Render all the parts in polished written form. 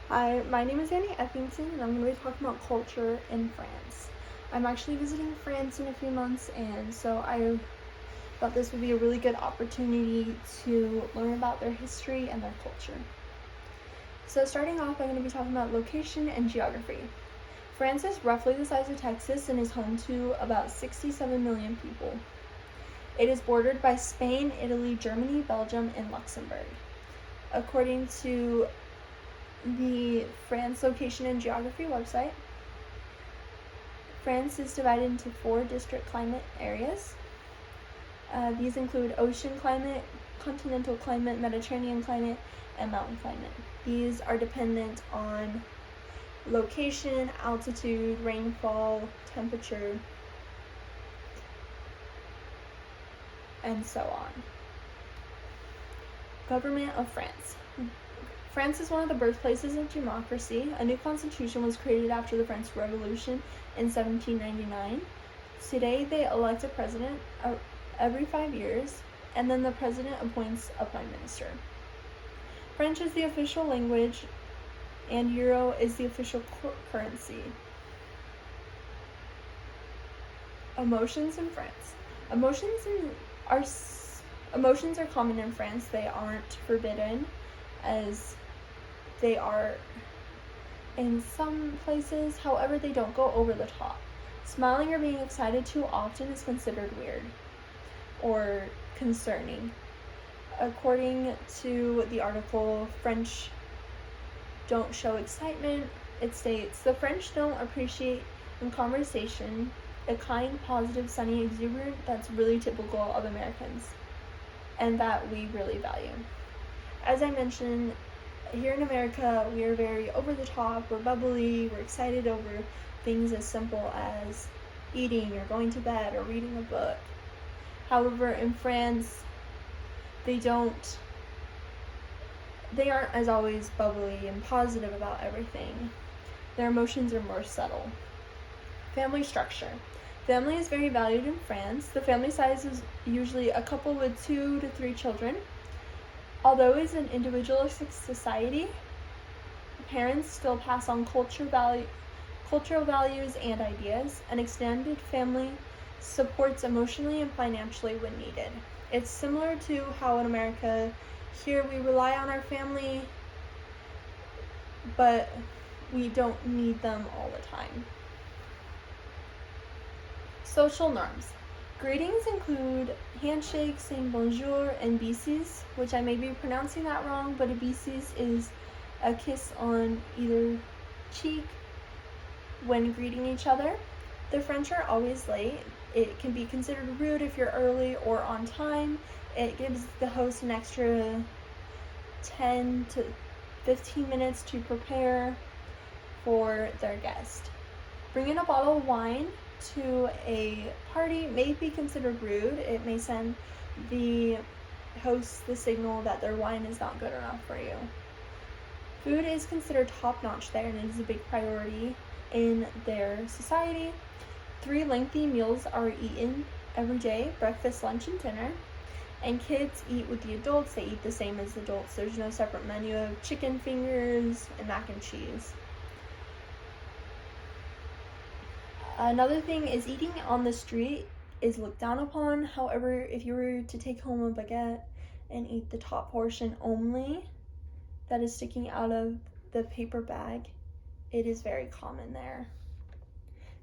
Hi, my name is Annie Effington, and I'm going to be talking about culture in France. I'm actually visiting France in a few months, and so I thought this would be a really good opportunity to learn about their history and their culture. So, starting off, I'm going to be talking about location and geography. France is roughly the size of Texas and is home to about 67 million people. It is bordered by Spain, Italy, Germany, Belgium, and Luxembourg. According to the France Location and Geography website, France is divided into 4 district climate areas. These include ocean climate, continental climate, Mediterranean climate, and mountain climate. These are dependent on location, altitude, rainfall, temperature, and so on. Government of France. France is one of the birthplaces of democracy. A new constitution was created after the French Revolution in 1799. Today, they elect a president every 5 years, and then the president appoints a prime minister. French is the official language, and euro is the official currency. Emotions in France. Emotions are common in France. They aren't forbidden, as they are in some places. However, they don't go over the top. Smiling or being excited too often is considered weird or concerning. According to the article, French don't show excitement. It states, the French don't appreciate in conversation a kind, positive, sunny, exuberant that's really typical of Americans and that we really value. As I mentioned, here in America, we are very over the top, we're bubbly, we're excited over things as simple as eating or going to bed or reading a book. However, in France, they aren't as always bubbly and positive about everything. Their emotions are more subtle. Family structure. Family is very valued in France. The family size is usually a couple with 2 to 3 children. Although it is an individualistic society, parents still pass on cultural values and ideas. An extended family supports emotionally and financially when needed. It's similar to how in America, here we rely on our family, but we don't need them all the time. Social norms. Greetings include handshakes, saying bonjour, and bises, which I may be pronouncing that wrong, but a bises is a kiss on either cheek when greeting each other. The French are always late. It can be considered rude if you're early or on time. It gives the host an extra 10 to 15 minutes to prepare for their guest. Bringing a bottle of wine to a party may be considered rude. It may send the host the signal that their wine is not good enough for you. Food is considered top-notch there, and it is a big priority in their society. 3 lengthy meals are eaten every day: breakfast, lunch, and dinner. And kids eat with the adults. They eat the same as adults. There's no separate menu of chicken fingers and mac and cheese. Another thing is eating on the street is looked down upon. However, if you were to take home a baguette and eat the top portion only that is sticking out of the paper bag, it is very common there.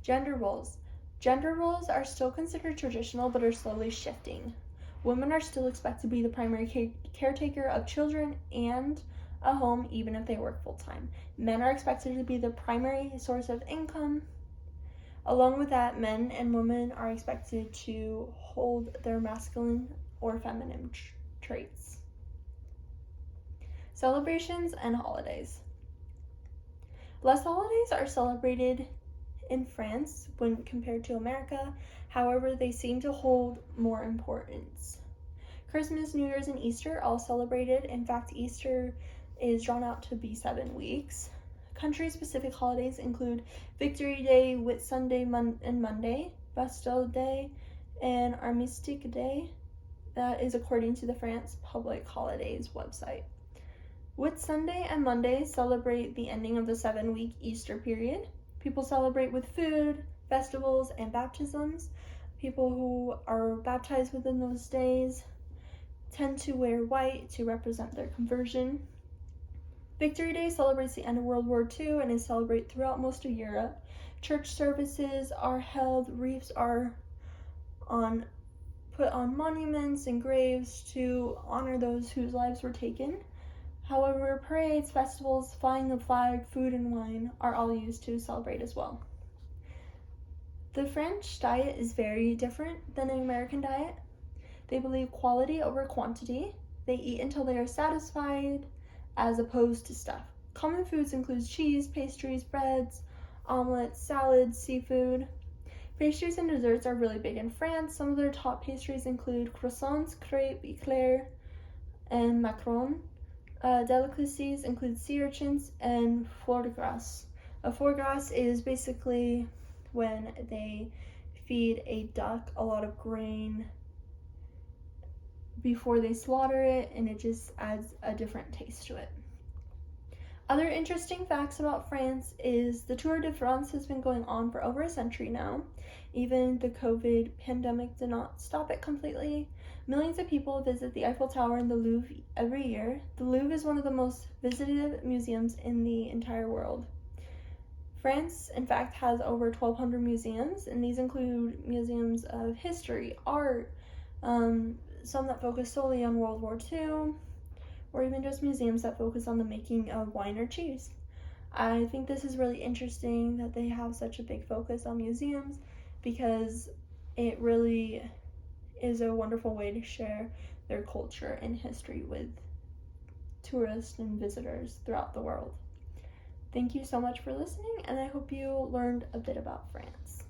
Gender roles. Gender roles are still considered traditional but are slowly shifting. Women are still expected to be the primary caretaker of children and a home, even if they work full-time. Men are expected to be the primary source of income. Along with that, men and women are expected to hold their masculine or feminine traits. Celebrations and holidays. Less holidays are celebrated in France when compared to America. However, they seem to hold more importance. Christmas, New Year's, and Easter all celebrated. In fact, Easter is drawn out to be 7 weeks. Country-specific holidays include Victory Day, Whitsunday and Monday, Bastille Day, and Armistice Day. That is according to the France Public Holidays website. Whit Sunday and Monday celebrate the ending of the 7-week Easter period. People celebrate with food, festivals, and baptisms. People who are baptized within those days tend to wear white to represent their conversion. Victory Day celebrates the end of World War II and is celebrated throughout most of Europe. Church services are held, wreaths are put on monuments and graves to honor those whose lives were taken. However, parades, festivals, flying the flag, food, and wine are all used to celebrate as well. The French diet is very different than an American diet. They believe quality over quantity. They eat until they are satisfied, as opposed to stuff. Common foods include cheese, pastries, breads, omelets, salads, seafood. Pastries and desserts are really big in France. Some of their top pastries include croissants, crepes, eclairs, and macarons. Delicacies include sea urchins and foie de gras. A foie gras is basically when they feed a duck a lot of grain before they slaughter it, and it just adds a different taste to it. Other interesting facts about France is the Tour de France has been going on for over a century now. Even the COVID pandemic did not stop it completely. Millions of people visit the Eiffel Tower and the Louvre every year. The Louvre is one of the most visited museums in the entire world. France, in fact, has over 1,200 museums, and these include museums of history, art, some that focus solely on World War II, or even just museums that focus on the making of wine or cheese. I think this is really interesting that they have such a big focus on museums, because it really is a wonderful way to share their culture and history with tourists and visitors throughout the world. Thank you so much for listening, and I hope you learned a bit about France.